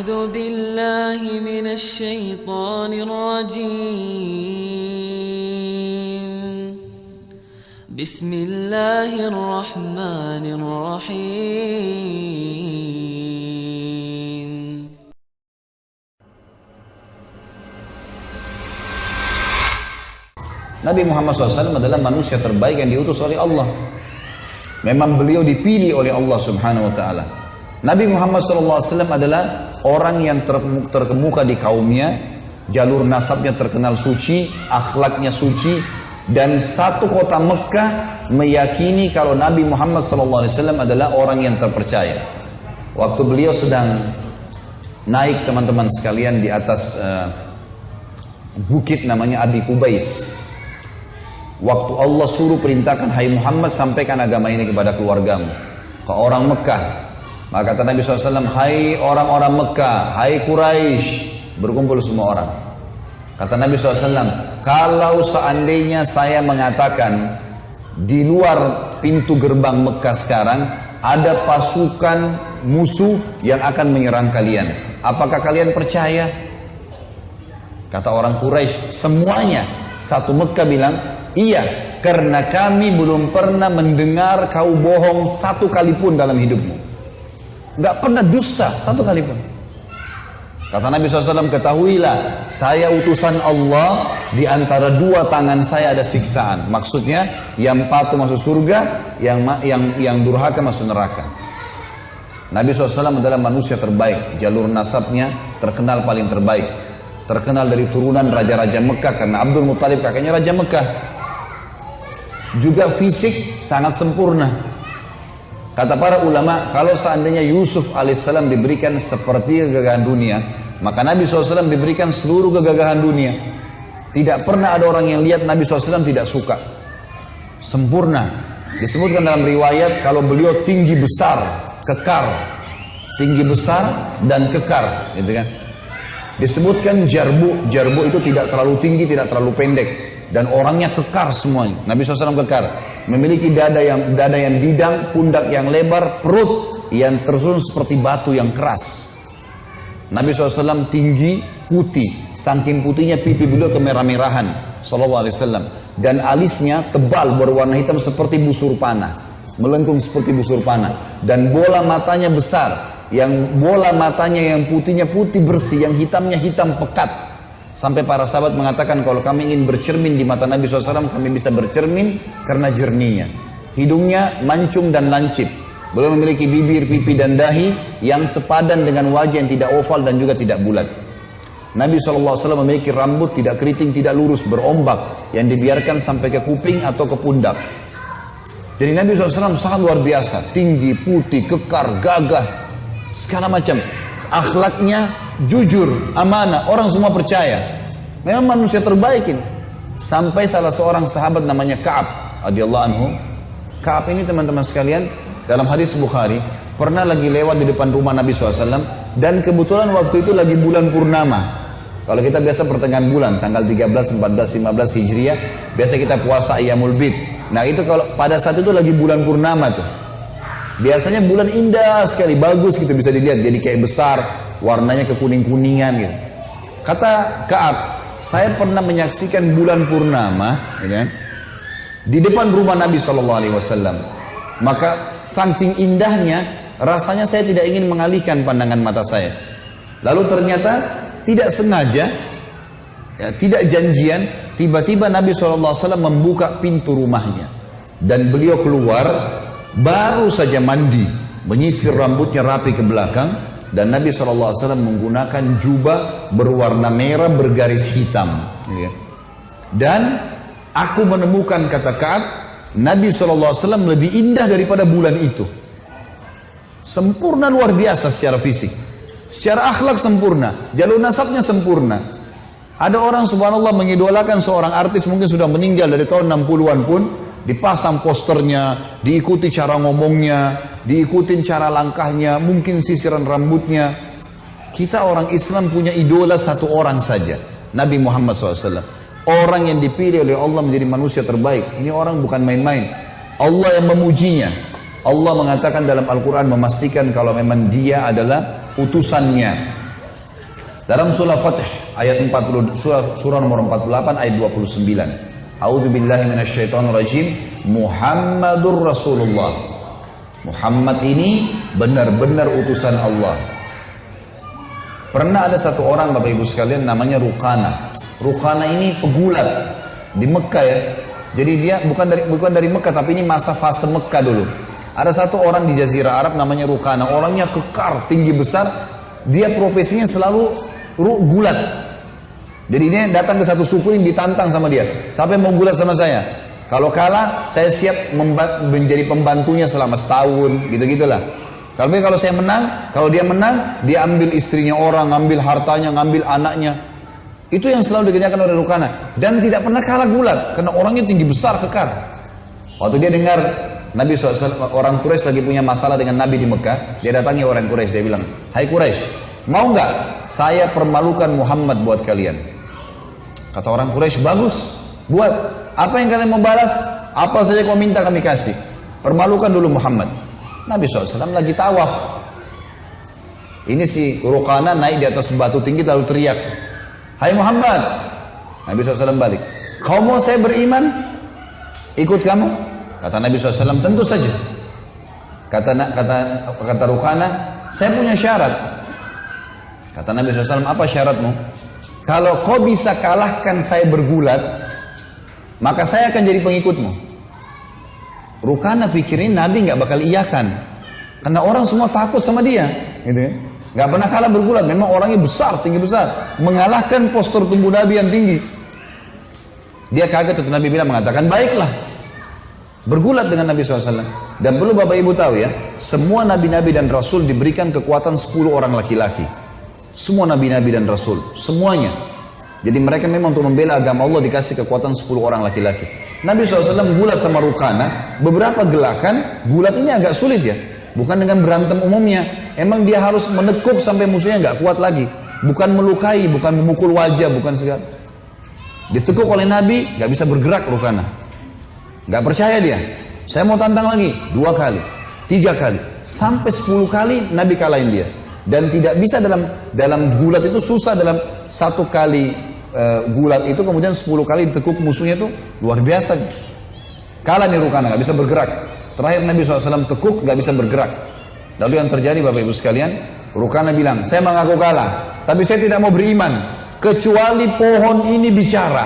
أعوذ بالله من الشيطان الرجيم بسم الله الرحمن الرحيم Nabi Muhammad SAW adalah manusia terbaik yang diutus oleh Allah. Memang beliau dipilih oleh Allah Subhanahu wa Ta'ala. Nabi Muhammad SAW adalah orang yang terkemuka di kaumnya, jalur nasabnya terkenal suci, akhlaknya suci, dan satu kota Mekah meyakini kalau Nabi Muhammad SAW adalah orang yang terpercaya. Waktu beliau sedang naik teman-teman sekalian di atas bukit namanya Abi Kubais. Waktu Allah suruh perintahkan, hai Muhammad sampaikan agama ini kepada keluargamu, ke orang Mekah. Maka kata Nabi SAW, hai orang-orang Mekah, hai Quraisy, berkumpul semua orang. Kata Nabi SAW, kalau seandainya saya mengatakan di luar pintu gerbang Mekah sekarang ada pasukan musuh yang akan menyerang kalian, apakah kalian percaya? Kata orang Quraisy semuanya satu Mekah bilang, iya, karena kami belum pernah mendengar kau bohong satu kali pun dalam hidupmu. Gak pernah dusta satu kali pun. Kata Nabi SAW, ketahuilah, saya utusan Allah, di antara dua tangan saya ada siksaan. Maksudnya, yang patuh masuk surga, yang durhaka masuk neraka. Nabi SAW adalah manusia terbaik, jalur nasabnya terkenal paling terbaik. Terkenal dari turunan raja-raja Mekah, karena Abdul Muttalib kakaknya raja Mekah. Juga fisik sangat sempurna. Kata para ulama, kalau seandainya Yusuf alaihissalam diberikan seperti kegagahan dunia, maka Nabi SAW diberikan seluruh kegagahan dunia. Tidak pernah ada orang yang lihat Nabi SAW tidak suka. Sempurna. Disebutkan dalam riwayat kalau beliau tinggi besar, kekar. Tinggi besar dan kekar, gitu kan. Disebutkan jarbu itu tidak terlalu tinggi, tidak terlalu pendek. Dan orangnya kekar semuanya. Nabi SAW kekar, memiliki dada yang bidang, pundak yang lebar, perut yang tersusun seperti batu yang keras. Nabi SAW tinggi, putih, saking putihnya pipi beliau kemerah-merahan, SAW. Dan alisnya tebal berwarna hitam seperti busur panah, melengkung seperti busur panah. Dan bola matanya besar, yang bola matanya yang putihnya putih bersih, yang hitamnya hitam pekat. Sampai para sahabat mengatakan kalau kami ingin bercermin di mata Nabi SAW, kami bisa bercermin karena jernihnya. Hidungnya mancung dan lancip. Beliau memiliki bibir, pipi dan dahi yang sepadan dengan wajah yang tidak oval dan juga tidak bulat. Nabi SAW memiliki rambut tidak keriting, tidak lurus, berombak, yang dibiarkan sampai ke kuping atau ke pundak. Jadi Nabi SAW sangat luar biasa. Tinggi, putih, kekar, gagah, segala macam. Akhlaknya jujur, amanah, orang semua percaya. Memang manusia terbaik ini. Sampai salah seorang sahabat namanya Ka'ab radhiyallahu anhu. Ka'ab ini teman-teman sekalian, dalam hadis Bukhari, pernah lagi lewat di depan rumah Nabi SAW, dan kebetulan waktu itu lagi bulan purnama. Kalau kita biasa pertengahan bulan, tanggal 13, 14, 15 Hijriah, biasa kita puasa Ayyamul Bid. Nah itu kalau pada saat itu lagi bulan purnama tuh. Biasanya bulan indah sekali, bagus gitu, bisa dilihat, jadi kayak besar, warnanya kekuning-kuningan gitu. Kata Ka'ab, saya pernah menyaksikan bulan purnama, gitu kan, di depan rumah Nabi SAW. Maka saking indahnya, rasanya saya tidak ingin mengalihkan pandangan mata saya. Lalu ternyata tidak sengaja, ya, tidak janjian, tiba-tiba Nabi SAW membuka pintu rumahnya, dan beliau keluar. Baru saja mandi, menyisir rambutnya rapi ke belakang, dan Nabi SAW menggunakan jubah berwarna merah bergaris hitam. Dan aku menemukan, kata Ka'ab, Nabi SAW lebih indah daripada bulan itu. Sempurna luar biasa secara fisik, secara akhlak sempurna, jalur nasabnya sempurna. Ada orang subhanallah mengidolakan seorang artis mungkin sudah meninggal dari tahun 60-an pun, dipasang posternya, diikuti cara ngomongnya, diikutin cara langkahnya, mungkin sisiran rambutnya. Kita orang Islam punya idola satu orang saja, Nabi Muhammad SAW. Orang yang dipilih oleh Allah menjadi manusia terbaik. Ini orang bukan main-main. Allah yang memujinya. Allah mengatakan dalam Al-Quran, memastikan kalau memang dia adalah utusannya. Dalam surah Fatih ayat 40, surah nomor 48 ayat 29. A'udzu billahi minasyaitonir rajim. Muhammadur Rasulullah. Muhammad ini benar-benar utusan Allah. Pernah ada satu orang Bapak Ibu sekalian namanya Rukana. Rukana ini pegulat di Mekah ya. Jadi dia bukan dari Mekah, tapi ini masa fase Mekah dulu. Ada satu orang di Jazirah Arab namanya Rukana. Orangnya kekar, tinggi besar. Dia profesinya selalu gulat. Jadi dia datang ke satu suku yang ditantang sama dia. Siapa yang mau gulat sama saya? Kalau kalah, saya siap menjadi pembantunya selama setahun, gitu-gitulah. Kalau saya menang, kalau dia menang, dia ambil istrinya orang, ngambil hartanya, ngambil anaknya. Itu yang selalu dikerjakan oleh Rukana. Dan tidak pernah kalah gulat, karena orangnya tinggi besar, kekar. Waktu dia dengar Nabi SAW, orang Quraisy lagi punya masalah dengan Nabi di Mekah, dia datangi orang Quraisy, dia bilang, "Hai Quraisy, mau nggak saya permalukan Muhammad buat kalian?" Kata orang Quraisy, "Bagus, buat. Apa yang kalian mau balas? Apa saja kau minta kami kasih. Permalukan dulu Muhammad." Nabi SAW lagi tawaf. Ini si Rukana naik di atas batu tinggi lalu teriak, "Hai Muhammad." Nabi SAW balik, "Kau mau saya beriman? Ikut kamu?" Kata Nabi SAW, "Tentu saja." Kata Rukana, "Saya punya syarat." Kata Nabi SAW, "Apa syaratmu?" "Kalau kau bisa kalahkan saya bergulat, maka saya akan jadi pengikutmu." Rukana pikirin Nabi nggak bakal iyakan, karena orang semua takut sama dia, gitu ya. Nggak pernah kalah bergulat, memang orangnya besar, tinggi besar, mengalahkan postur tubuh Nabi yang tinggi. Dia kaget, Nabi bilang mengatakan, "Baiklah, bergulat dengan Nabi SAW." Dan perlu Bapak Ibu tahu ya, semua nabi-nabi dan rasul diberikan kekuatan 10 orang laki-laki. Semua nabi-nabi dan rasul, semuanya. Jadi mereka memang untuk membela agama Allah dikasih kekuatan 10 orang laki-laki. Nabi SAW gulat sama Rukana, beberapa gelakan, gulat ini agak sulit ya. Bukan dengan berantem umumnya. Emang dia harus menekuk sampai musuhnya nggak kuat lagi. Bukan melukai, bukan memukul wajah, bukan segala. Ditekuk oleh Nabi, nggak bisa bergerak Rukana. Nggak percaya dia. Saya mau tantang lagi, 2 kali, 3 kali, sampai 10 kali Nabi kalahin dia. Dan tidak bisa dalam gulat itu susah, dalam 1 kali gulat itu kemudian 10 kali ditekuk musuhnya itu luar biasa. Kalah nih Rukana, nggak bisa bergerak. Terakhir Nabi SAW tekuk, nggak bisa bergerak. Lalu yang terjadi Bapak Ibu sekalian, Rukana bilang, "Saya mengaku kalah, tapi saya tidak mau beriman kecuali pohon ini bicara."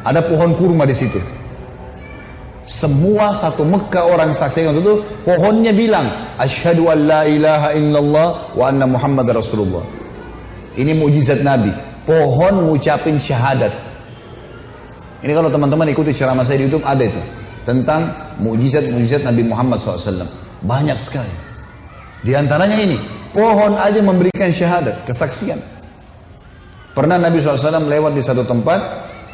Ada pohon kurma di situ. Semua satu Mekah orang saksikan itu, pohonnya bilang, "Asyhadu an la ilaha illallah wa anna Muhammad Rasulullah." Ini mukjizat Nabi. Pohon ngucapin syahadat. Ini kalau teman-teman ikuti ceramah saya di YouTube ada itu tentang mukjizat Nabi Muhammad SAW. Banyak sekali. Di antaranya ini, pohon aja memberikan syahadat, kesaksian. Pernah Nabi SAW lewat di satu tempat,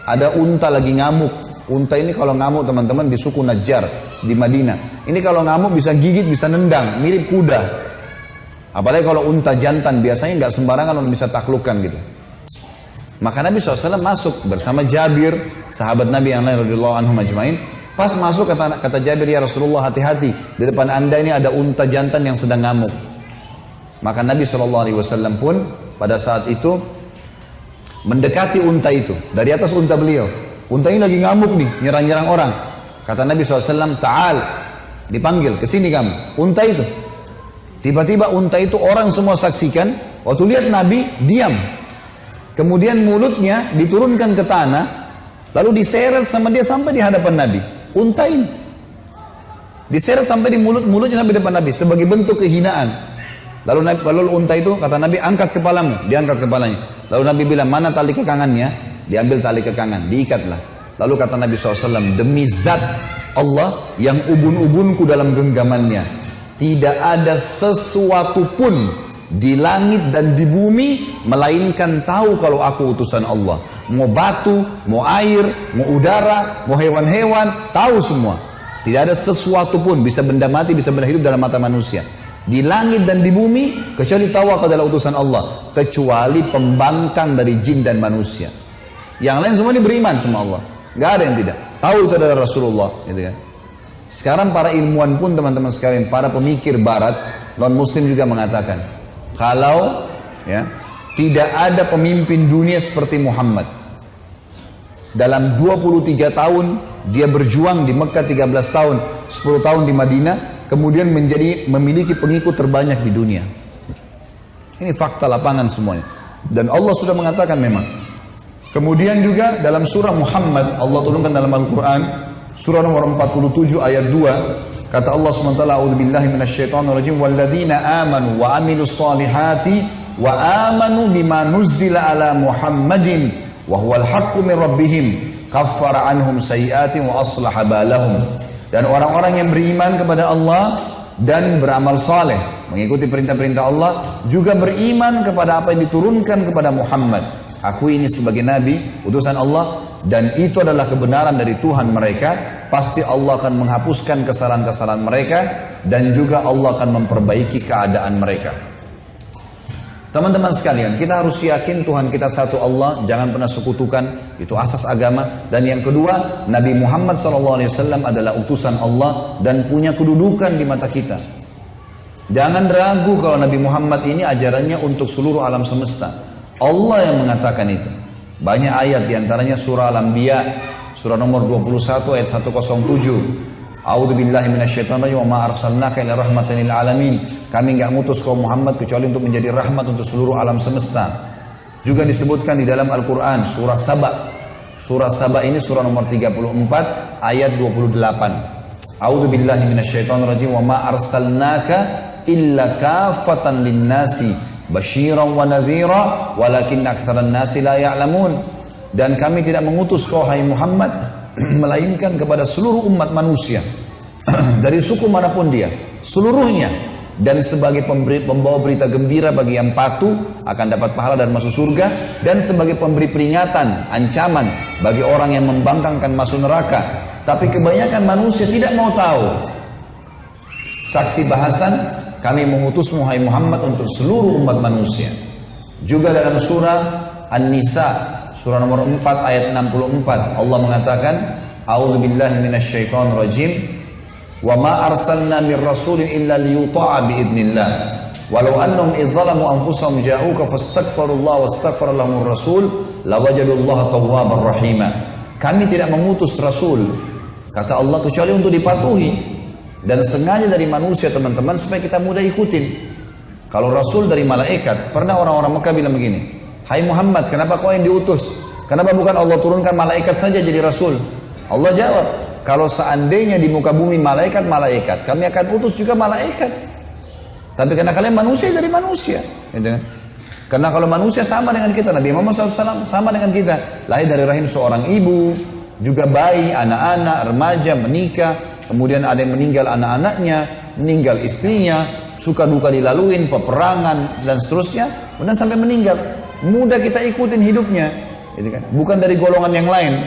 ada unta lagi ngamuk. Unta ini kalau ngamuk teman-teman di suku Najjar di Madinah. Ini kalau ngamuk bisa gigit, bisa nendang, mirip kuda. Apalagi kalau unta jantan biasanya nggak sembarangan orang bisa taklukkan gitu. Maka Nabi SAW masuk bersama Jabir, sahabat Nabi yang lain radhiyallahu anhum ajmain. Pas masuk kata Jabir, "Ya Rasulullah, hati-hati, di depan anda ini ada unta jantan yang sedang ngamuk." Maka Nabi SAW pun pada saat itu mendekati unta itu dari atas unta beliau. Unta ini lagi ngamuk nih, nyerang-nyerang orang. Kata Nabi SAW, "Ta'al," dipanggil, "kesini kamu." Unta itu. Tiba-tiba unta itu orang semua saksikan, waktu lihat Nabi diam. Kemudian mulutnya diturunkan ke tanah, lalu diseret sama dia sampai di hadapan Nabi. Unta ini diseret sampai di mulutnya sampai di depan Nabi sebagai bentuk kehinaan. Lalu unta itu kata Nabi, "Angkat kepalamu." Diangkat kepalanya. Lalu Nabi bilang, "Mana tali kekangannya?" Diambil tali kekangan, diikatlah. Lalu kata Nabi SAW, "Demi zat Allah yang ubun-ubunku dalam genggamannya, tidak ada sesuatu pun di langit dan di bumi melainkan tahu kalau aku utusan Allah. Mau batu, mau air, mau udara, mau hewan-hewan, tahu semua. Tidak ada sesuatu pun, bisa benda mati, bisa benda hidup dalam mata manusia, di langit dan di bumi, kecuali tahu aku adalah utusan Allah, kecuali pembangkang dari jin dan manusia. Yang lain semua ini beriman sama Allah, nggak ada yang tidak tahu itu adalah Rasulullah, gitu kan. Sekarang para ilmuwan pun teman-teman sekalian, para pemikir Barat non Muslim juga mengatakan, kalau ya Tidak ada pemimpin dunia seperti Muhammad. Dalam 23 tahun dia berjuang di Mekah 13 tahun, 10 tahun di Madinah, kemudian memiliki pengikut terbanyak di dunia. Ini fakta lapangan semuanya. Dan Allah sudah mengatakan memang. Kemudian juga dalam surah Muhammad, Allah turunkan dalam Al-Quran, surah nomor 47 ayat 2, kata Allah SWT, A'udzubillahi minasyaitonirrajim, walladzina amanu wa amilus salihati wa amanu bima nuzzila ala Muhammadin wa huwal haqqu min rabbihim kaffara anhum sayyi'atin wa aslaha balahum. Dan orang-orang yang beriman kepada Allah dan beramal saleh, mengikuti perintah-perintah Allah, juga beriman kepada apa yang diturunkan kepada Muhammad. Aku ini sebagai nabi, utusan Allah, dan itu adalah kebenaran dari Tuhan mereka. Pasti Allah akan menghapuskan kesalahan-kesalahan mereka, dan juga Allah akan memperbaiki keadaan mereka. Teman-teman sekalian, kita harus yakin Tuhan kita satu Allah, jangan pernah sekutukan, itu asas agama. Dan yang kedua, Nabi Muhammad SAW adalah utusan Allah dan punya kedudukan di mata kita. Jangan ragu kalau Nabi Muhammad ini ajarannya untuk seluruh alam semesta. Allah yang mengatakan itu. Banyak ayat diantaranya surah Al-Anbiya, surah nomor 21 ayat 107. A'udzubillahi minasyaitonirrajim wa ma arsalnaka illa rahmatan lil alamin. Kami enggak ngutus kaum Muhammad kecuali untuk menjadi rahmat untuk seluruh alam semesta. Juga disebutkan di dalam Al-Qur'an surah Saba. Surah Saba ini surah nomor 34 ayat 28. A'udzubillahi minasyaitonirrajim wa ma arsalnaka illa kafatan linnasi basyiran wa nadhira walakin aktsaran nasi la ya'lamun. Dan kami tidak mengutus kau hai Muhammad melainkan kepada seluruh umat manusia dari suku manapun dia, seluruhnya, dan sebagai pembawa berita gembira bagi yang patuh akan dapat pahala dan masuk surga, dan sebagai pemberi peringatan, ancaman bagi orang yang membangkangkan masuk neraka. Tapi kebanyakan manusia tidak mau tahu. Saksi bahasan, kami mengutus Muhammad untuk seluruh umat manusia. Juga dalam surah An-Nisa surah nomor 4 ayat 64 Allah mengatakan, A'udzubillahi minasyaitonirrajim wa ma arsalna mir rasulin illa liyuta'a biidznillah walau annahum idzalamu anfusahum ja'uka fastaghfirullaha wastaghfara lahumur rasul lawajadullaha tawwabar rahima. Kami tidak mengutus rasul, kata Allah, kecuali untuk dipatuhi, dan sengaja dari manusia teman-teman supaya kita mudah ikutin. Kalau rasul dari malaikat, pernah orang-orang Mekah bilang begini, hai Muhammad, kenapa kau yang diutus? Kenapa bukan Allah turunkan malaikat saja jadi rasul? Allah jawab, kalau seandainya di muka bumi malaikat, kami akan utus juga malaikat. Tapi karena kalian manusia dari manusia, gitu kan? Karena kalau manusia sama dengan kita, Nabi Muhammad SAW sama dengan kita, lahir dari rahim seorang ibu, juga bayi, anak-anak, remaja, menikah, kemudian ada yang meninggal anak-anaknya, meninggal istrinya, suka duka dilaluin, peperangan dan seterusnya, kemudian sampai meninggal. Mudah kita ikutin hidupnya, gitu kan? Bukan dari golongan yang lain.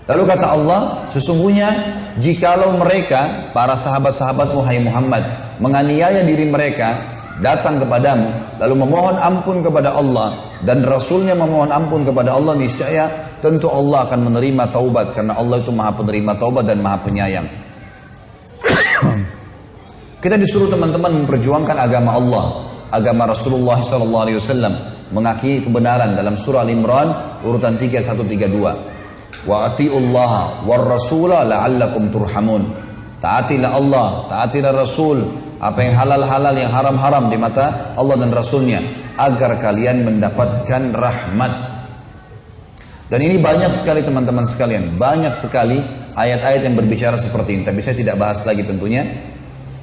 Lalu kata Allah, sesungguhnya jikalau mereka, para sahabat-sahabatmu hai Muhammad, menganiaya diri mereka, datang kepadamu, lalu memohon ampun kepada Allah, dan Rasulnya memohon ampun kepada Allah, niscaya tentu Allah akan menerima taubat, karena Allah itu maha penerima taubat dan maha penyayang. Kita disuruh teman-teman memperjuangkan agama Allah, agama Rasulullah SAW, mengakui kebenaran dalam surah Al-Imran urutan 3132. Wa atiullaha war rasula la'allakum turhamun. Taatilah Allah, taatilah Rasul, apa yang halal-halal, yang haram-haram di mata Allah dan Rasulnya, agar kalian mendapatkan rahmat. Dan ini banyak sekali teman-teman sekalian, banyak sekali ayat-ayat yang berbicara seperti ini, tapi saya tidak bahas lagi tentunya.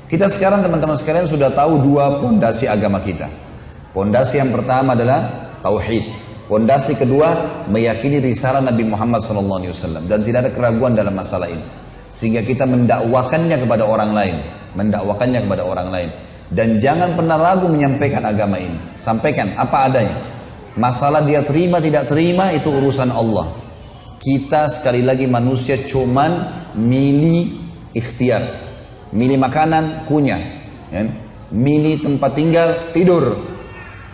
Kita sekarang teman-teman sekalian sudah tahu dua pondasi agama kita. Pondasi yang pertama adalah tauhid. Pondasi kedua meyakini risalah Nabi Muhammad SAW, dan tidak ada keraguan dalam masalah ini. Sehingga kita mendakwakannya kepada orang lain, dan jangan pernah ragu menyampaikan agama ini. Sampaikan apa adanya. Masalah dia terima tidak terima itu urusan Allah. Kita sekali lagi manusia cuman milih ikhtiar, milih makanan kunyah, ya? Milih tempat tinggal tidur.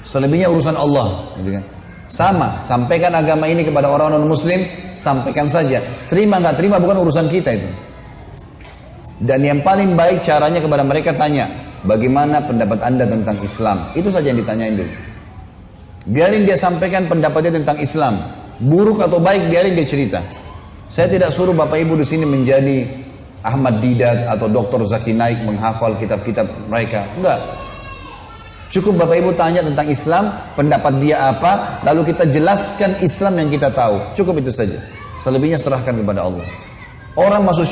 Selebihnya urusan Allah, gitu kan? Sama, sampaikan agama ini kepada orang non muslim, sampaikan saja. Terima nggak terima bukan urusan kita itu. Dan yang paling baik caranya kepada mereka tanya, bagaimana pendapat anda tentang Islam? Itu saja yang ditanyain dulu. Biarin dia sampaikan pendapatnya tentang Islam. Buruk atau baik, biarin dia cerita. Saya tidak suruh Bapak Ibu di sini menjadi Ahmad Didat atau Dr. Zaki Naik menghafal kitab-kitab mereka. Enggak. Cukup Bapak Ibu tanya tentang Islam, pendapat dia apa, lalu kita jelaskan Islam yang kita tahu. Cukup itu saja. Selebihnya serahkan kepada Allah. Orang masuk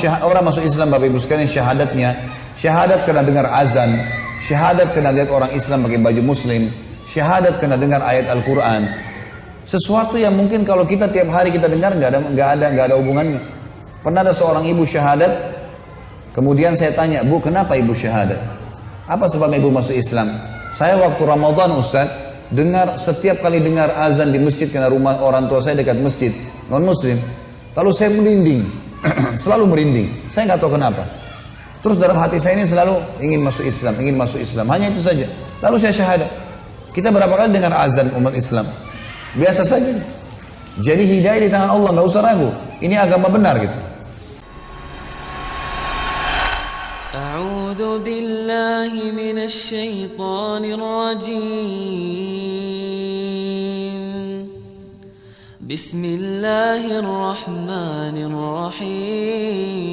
Islam Bapak Ibu sekalian syahadatnya, syahadat karena dengar azan, syahadat karena lihat orang Islam pakai baju muslim, syahadat karena dengar ayat Al-Quran. Sesuatu yang mungkin kalau kita tiap hari kita dengar nggak ada hubungannya. Pernah ada seorang ibu syahadat, kemudian saya tanya, Bu, kenapa ibu syahadat? Apa sebabnya ibu masuk Islam? Saya waktu Ramadan Ustaz, setiap kali dengar azan di masjid karena rumah orang tua saya dekat masjid non muslim, lalu saya merinding, selalu merinding. Saya nggak tahu kenapa. Terus dalam hati saya ini selalu ingin masuk Islam, hanya itu saja. Lalu saya syahadat. Kita berapa kali dengar azan umat Islam? Biasa saja. Jadi hidayah di tangan Allah, nggak usah ragu. Ini agama benar gitu. A'udzu billahi minasy syaithanir rajim. Bismillahirrahmanirrahim.